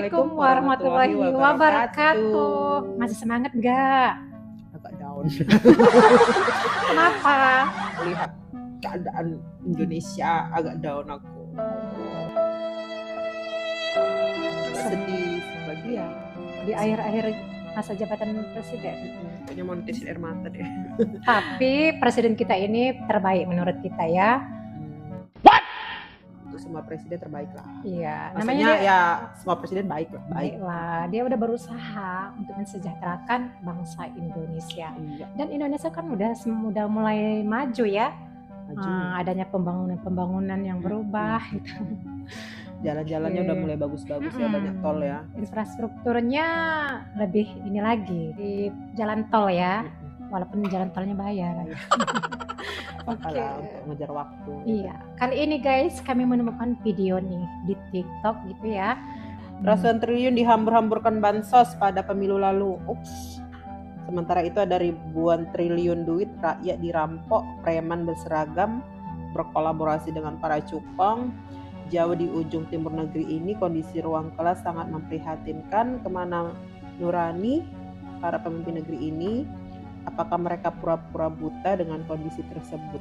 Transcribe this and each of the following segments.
Assalamualaikum warahmatullahi wabarakatuh. Masih semangat nggak? Agak down Kenapa? melihat keadaan Indonesia, agak down aku. Sedih sebagai Iya, di akhir-akhir masa jabatan presiden. kayaknya mau netizen air mata deh. Tapi presiden kita ini terbaik menurut kita ya. Untuk semua presiden terbaik lah. Iya, Maksudnya namanya dia, ya semua presiden baik lah, baik. baiklah. Dia udah berusaha untuk mensejahterakan bangsa Indonesia. Iya, Dan Indonesia kan udah mulai maju ya. maju. Adanya pembangunan yang berubah gitu. Jalan-jalannya Oke. udah mulai bagus-bagus ya, banyak tol ya. Infrastrukturnya lebih ini lagi di jalan tol ya, walaupun jalan tolnya bayar. Oke. Apalah, untuk ngejar waktu. Iya, kali ini guys kami menemukan video nih di TikTok gitu ya. Ratusan triliun dihambur-hamburkan bansos pada pemilu lalu. Ups. Sementara itu ada ribuan triliun duit rakyat dirampok, preman berseragam berkolaborasi dengan para cupang. Jauh di ujung timur negeri ini kondisi ruang kelas sangat memprihatinkan. Kemana nurani para pemimpin negeri ini? Apakah mereka pura-pura buta dengan kondisi tersebut?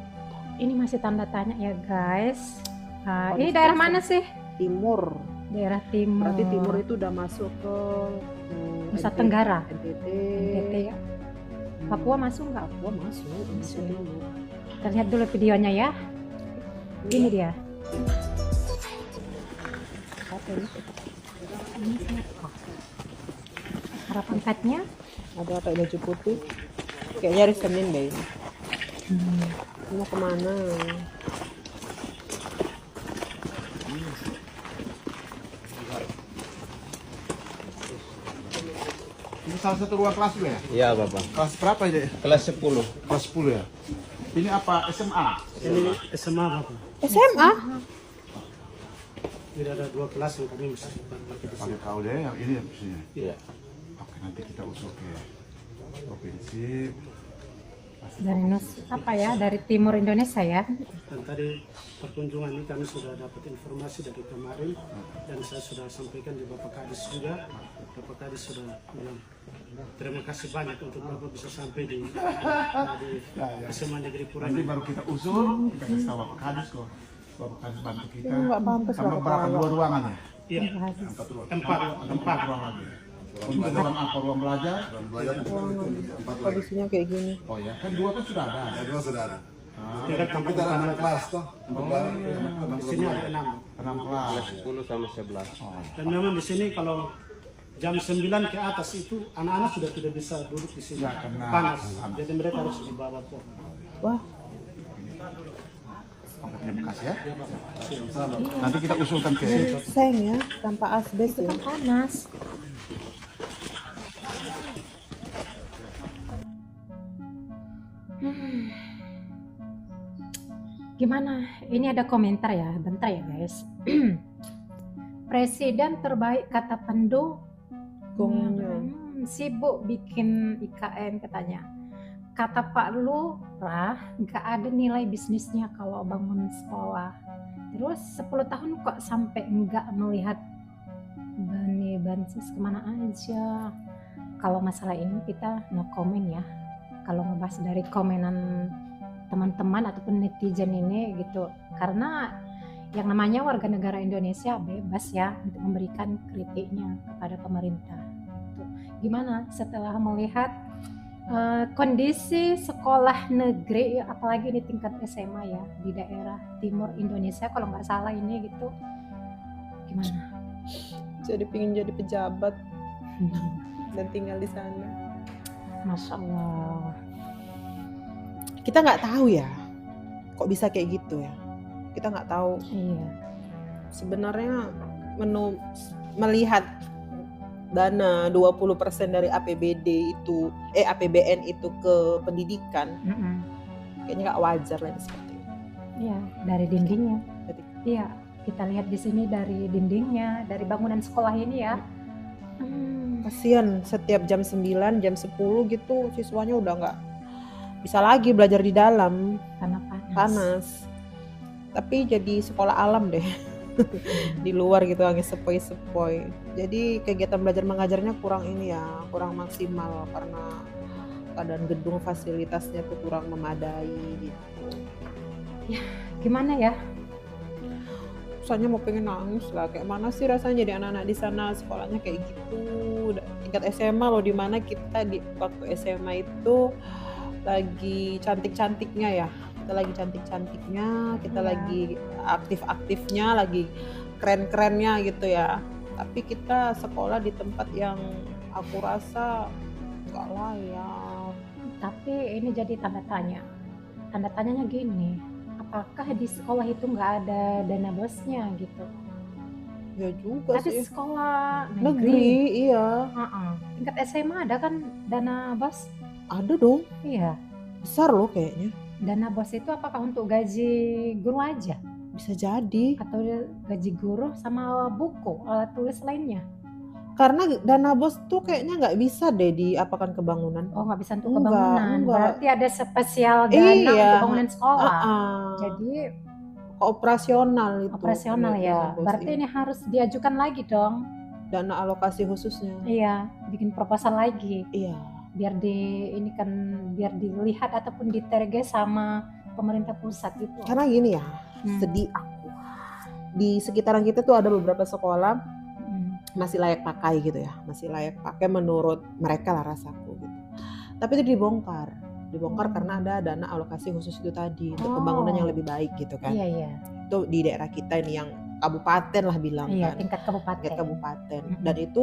Ini masih tanda tanya ya guys. Ini Kondisi daerah tersebut. mana sih? Timur. Daerah timur. Berarti timur itu udah masuk ke Nusa Tenggara. NTT. NTT ya. Papua masuk nggak? Papua masuk. Masuk. Kita lihat dulu videonya ya. Ini dia. Apa ini? Ini siapa? Para pangkatnya. Ada pakai baju putih. Kayaknya hari Senin deh. Ini mau kemana? Ini salah satu ruang kelas juga ya? Iya Bapak, Kelas berapa ini? kelas 10. Kelas 10 ya? Ini apa? SMA? Ini SMA Bapak. SMA? Tidak ada 2 kelas yang kami mesti pakai di sini. Pakai kau deh, yang ini ya mestinya. Iya. Oke, nanti kita usul ke provinsi. Dari dari timur Indonesia ya. Dan tadi perkunjungan ini kami sudah dapat informasi dari kemarin dan saya sudah sampaikan di Bapak Kadis juga. Bapak Kadis sudah bilang terima kasih banyak untuk Bapak bisa sampai di SMA Negeri Nanti Purani. baru kita usul, kita kasih tahu Bapak Kadis kok. Bapak Kadis bantu kita. Ini nggak pantas Sama Bapak berapa Kadis. dua ruangan ya? Iya, Empat ruang lagi. Untuk ruang apa? Ruang belajar? Kondisinya kayak gini. Oh ya, kan dua kan sudah ada. Dua saudara. tidak kampung Kita ada utama. kelas toh. Di sini ada 6. 6 kelas. 10 sama 11. Dan memang di sini kalau jam 9 ke atas itu anak-anak sudah tidak bisa duduk di sini. Ya, karena Panas. panas. Jadi mereka harus di bawah pohon. Wah, Oke, terima kasih ya. Nanti kita usulkan ke seng ya, tanpa asbes Itu ya. kan panas. Gimana? Ini ada komentar ya, bentar ya guys. Presiden terbaik kata Pandu. Sibuk bikin IKN katanya. Kata Pak Lurah, nggak ada nilai bisnisnya kalau bangun sekolah. Terus 10 tahun kok sampai nggak melihat bansos kemana aja. Kalau masalah ini kita no comment ya. Kalau ngebahas dari komenan teman-teman ataupun netizen ini gitu. Karena yang namanya warga negara Indonesia bebas ya untuk memberikan kritiknya kepada pemerintah. Gitu. Gimana setelah melihat kondisi sekolah negeri, apalagi di tingkat SMA ya di daerah timur Indonesia kalau nggak salah ini gitu, gimana? Jadi pingin jadi pejabat dan tinggal di sana. Masya Allah. Kita nggak tahu ya, kok bisa kayak gitu ya. Kita nggak tahu. Iya. Sebenarnya melihat dana 20% dari APBD itu APBN itu ke pendidikan, kayaknya nggak wajar lah seperti itu. Iya, dari dindingnya. Jadi, Iya, kita lihat di sini dari dindingnya, dari bangunan sekolah ini ya. kasihan setiap jam 9, jam 10 gitu siswanya udah nggak bisa lagi belajar di dalam Karena panas. panas. Tapi jadi sekolah alam deh. di luar gitu hanya sepoi-sepoi. Jadi kegiatan belajar mengajarnya kurang ini ya, kurang maksimal karena keadaan gedung fasilitasnya tuh kurang memadai gitu. Gimana ya? Rasanya mau pengen nangis lah, kayak mana sih rasanya jadi anak-anak di sana sekolahnya kayak gitu. Tingkat SMA loh, di mana kita di waktu SMA itu lagi cantik-cantiknya ya. Kita lagi cantik-cantiknya, kita Iya. lagi aktif-aktifnya, lagi keren-kerennya gitu ya. Tapi kita sekolah di tempat yang aku rasa gak layak. Tapi ini jadi tanda tanya. Tanda tanyanya gini, apakah di sekolah itu nggak ada dana bosnya gitu? Ya juga Tapi sih. sekolah negeri, Negeri, iya. tingkat SMA ada kan dana bos? Ada dong, Iya. besar loh kayaknya. Dana bos itu apakah untuk gaji guru aja? Bisa jadi. Atau gaji guru sama buku, alat tulis lainnya? Karena dana bos tuh kayaknya nggak bisa deh diapakan ke bangunan. Oh, nggak bisa untuk Enggak, kebangunan. enggak. Berarti ada spesial dana Iya. untuk bangunan sekolah. Jadi Jadi operasional itu. operasional dana ya. bos Berarti ini harus diajukan lagi dong. dana alokasi khususnya. Iya, bikin proposal lagi. Iya. Biar biar dilihat ataupun diterge sama pemerintah pusat gitu. Karena gini ya, Hmm. sedih aku. Di sekitaran kita tuh ada beberapa sekolah masih layak pakai gitu ya, masih layak pakai menurut mereka lah rasaku gitu. Tapi itu dibongkar karena ada dana alokasi khusus itu tadi untuk pembangunan yang lebih baik gitu kan. Iya, iya. Itu di daerah kita ini yang kabupaten lah bilang Iya, kan. tingkat kabupaten. Tingkat kabupaten. Dan itu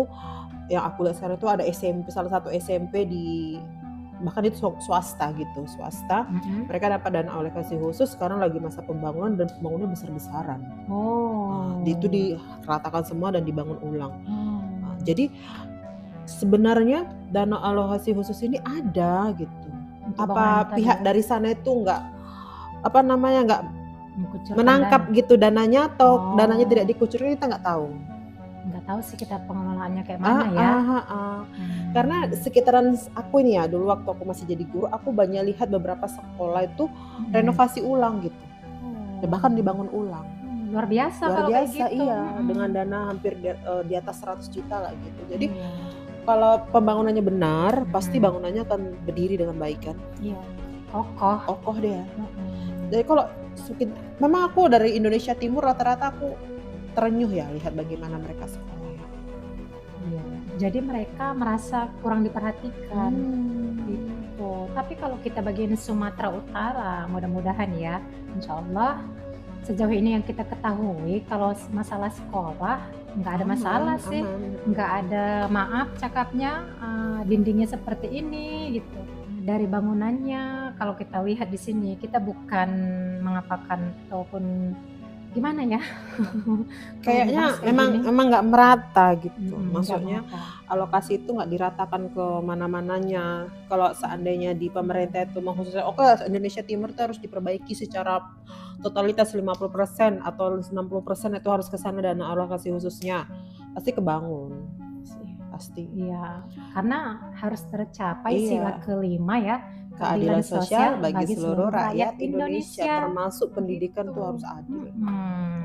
yang aku lihat sekarang itu ada SMP, salah satu SMP bahkan itu swasta gitu, swasta. Mereka dapat dana alokasi khusus, sekarang lagi masa pembangunan dan pembangunannya besar-besaran. Itu diratakan semua dan dibangun ulang. Jadi sebenarnya dana alokasi khusus ini ada gitu. Apa pihak dari sana itu nggak menangkap gitu dananya atau dananya tidak dikucurkan, kita nggak tahu. Nggak tahu sih kita pengelolaannya kayak mana ya. Karena sekitaran aku ini ya, dulu waktu aku masih jadi guru, aku banyak lihat beberapa sekolah itu renovasi ulang gitu. Bahkan dibangun ulang. Luar biasa Luar kalau kayak biasa, gitu. iya, dengan dana hampir di atas 100 juta lah gitu. Jadi kalau pembangunannya benar, pasti bangunannya akan berdiri dengan baik kan. Iya, kokoh dia. Jadi kalau memang aku dari Indonesia Timur rata-rata aku terenyuh ya lihat bagaimana mereka sekolah. Iya. Jadi mereka merasa kurang diperhatikan gitu. Tapi kalau kita bagian Sumatera Utara, mudah-mudahan ya, insya Allah sejauh ini yang kita ketahui kalau masalah sekolah nggak ada masalah sih, nggak ada maaf cakapnya dindingnya seperti ini gitu. Dari bangunannya kalau kita lihat di sini kita bukan mengapakan ataupun gimana ya, kayaknya memang nggak merata gitu. Maksudnya alokasi itu nggak diratakan ke mana-mananya. Kalau seandainya di pemerintah itu mengkhususkan, oke, Indonesia Timur itu harus diperbaiki secara totalitas 50% atau 60% itu harus ke sana dana alokasi khususnya, pasti kebangun. Pasti. Iya, karena harus tercapai sila kelima ya, keadilan sosial bagi seluruh rakyat Indonesia, termasuk pendidikan tuh harus adil.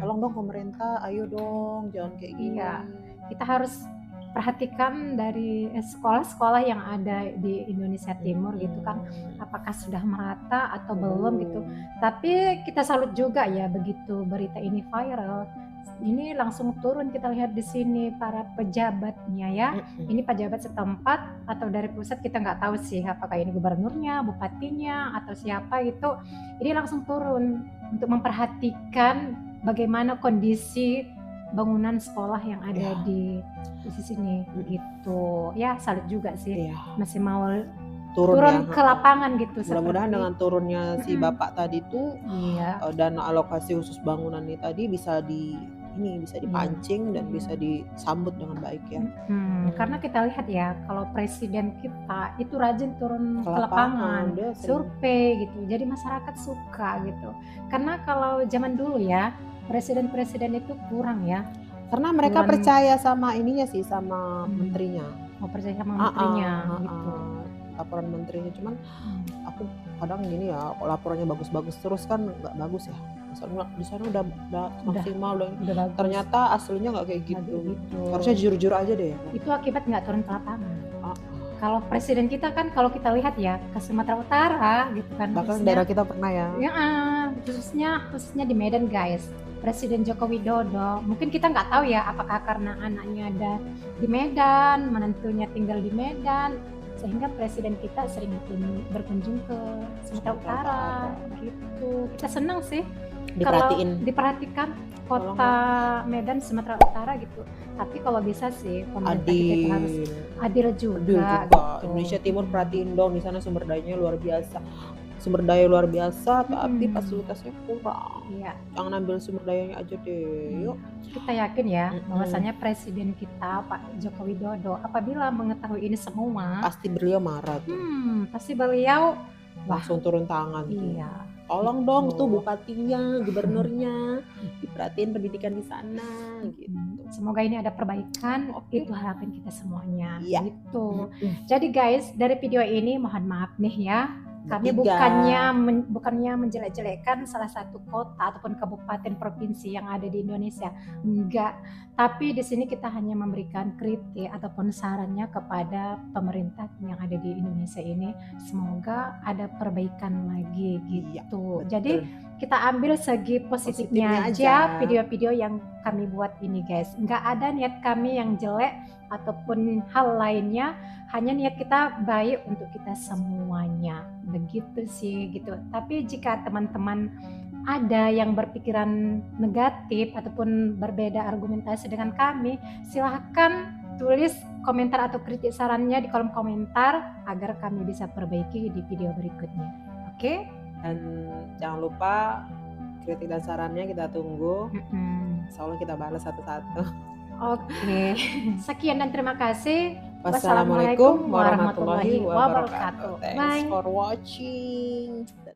Tolong dong pemerintah, ayo dong, jangan kayak gini. Iya, kita harus perhatikan dari sekolah-sekolah yang ada di Indonesia Timur gitu kan, apakah sudah merata atau belum gitu. Tapi kita salut juga ya, begitu berita ini viral, ini langsung turun, kita lihat di sini para pejabatnya ya. Ini pejabat setempat atau dari pusat, kita nggak tahu sih apakah ini gubernurnya, bupatinya atau siapa gitu. Ini langsung turun untuk memperhatikan bagaimana kondisi bangunan sekolah yang ada di sini gitu. Ya salut juga sih, masih mau turun ke lapangan gitu. Mudah-mudahan dengan turunnya si bapak tadi tuh dana alokasi khusus bangunan ini tadi bisa dipancing dan bisa disambut dengan baik ya. Karena kita lihat ya, kalau presiden kita itu rajin turun ke lapangan, survei gitu. Jadi masyarakat suka gitu. Karena kalau zaman dulu ya, presiden-presiden itu kurang ya. Karena mereka percaya sama ininya sih, sama menterinya. Percaya sama menterinya gitu. laporan menterinya. Cuman aku kadang gini ya, kok laporannya bagus-bagus terus kan nggak bagus ya. Misalnya di sana udah maksimal, udah bagus. ternyata aslinya nggak kayak Nggak gitu. kayak gitu. Harusnya jujur-jujur aja deh. Itu akibat nggak turun ke lapangan. Ah, Kalau presiden kita kan kalau kita lihat ya ke Sumatera Utara gitu kan, bahkan khususnya- daerah kita pernah ya. ya, khususnya di Medan guys, Presiden Joko Widodo. Mungkin kita nggak tahu ya apakah karena anaknya ada di Medan, menantunya tinggal di Medan, sehingga presiden kita sering berkunjung ke Sumatera Utara gitu. Kita senang sih Diperhatiin. kalau diperhatikan kota Medan Sumatera Utara gitu. Tapi kalau bisa sih pemerintah kita itu harus adil juga. Gitu. Indonesia Timur perhatiin dong, di sana sumber dayanya luar biasa. Sumber daya luar biasa tapi fasilitasnya kurang. Iya. Jangan ambil sumber dayanya aja deh. Yuk. Kita yakin ya bahwasanya presiden kita Pak Joko Widodo apabila mengetahui ini semua, Pasti beliau marah tuh. pasti beliau Langsung turun tangan tuh. iya. Tolong dong Gitu. tuh bupatinya, gubernurnya diperhatiin pendidikan di sana gitu. Semoga ini ada perbaikan. Oke. Itu harapan kita semuanya. Iya. Gitu. Jadi guys, dari video ini mohon maaf nih ya. Kami Bertiga. bukannya menjelek-jelekan salah satu kota ataupun kabupaten provinsi yang ada di Indonesia. Enggak. Tapi di sini kita hanya memberikan kritik ataupun sarannya kepada pemerintah yang ada di Indonesia ini. Semoga ada perbaikan lagi gitu. Betul. Jadi kita ambil segi positifnya Positifnya aja aja. video-video yang kami buat ini guys. Enggak ada niat kami yang jelek ataupun hal lainnya, hanya niat kita baik untuk kita semuanya. Begitu sih gitu. Tapi jika teman-teman ada yang berpikiran negatif ataupun berbeda argumentasi dengan kami, silahkan tulis komentar atau kritik sarannya di kolom komentar agar kami bisa perbaiki di video berikutnya. Oke? Dan jangan lupa kritik dan sarannya kita tunggu. Insya Allah kita balas satu-satu. Oke. Sekian dan terima kasih. Wassalamualaikum Wassalamualaikum warahmatullahi warahmatullahi wabarakatuh. wabarakatuh. Thanks Bye. for watching.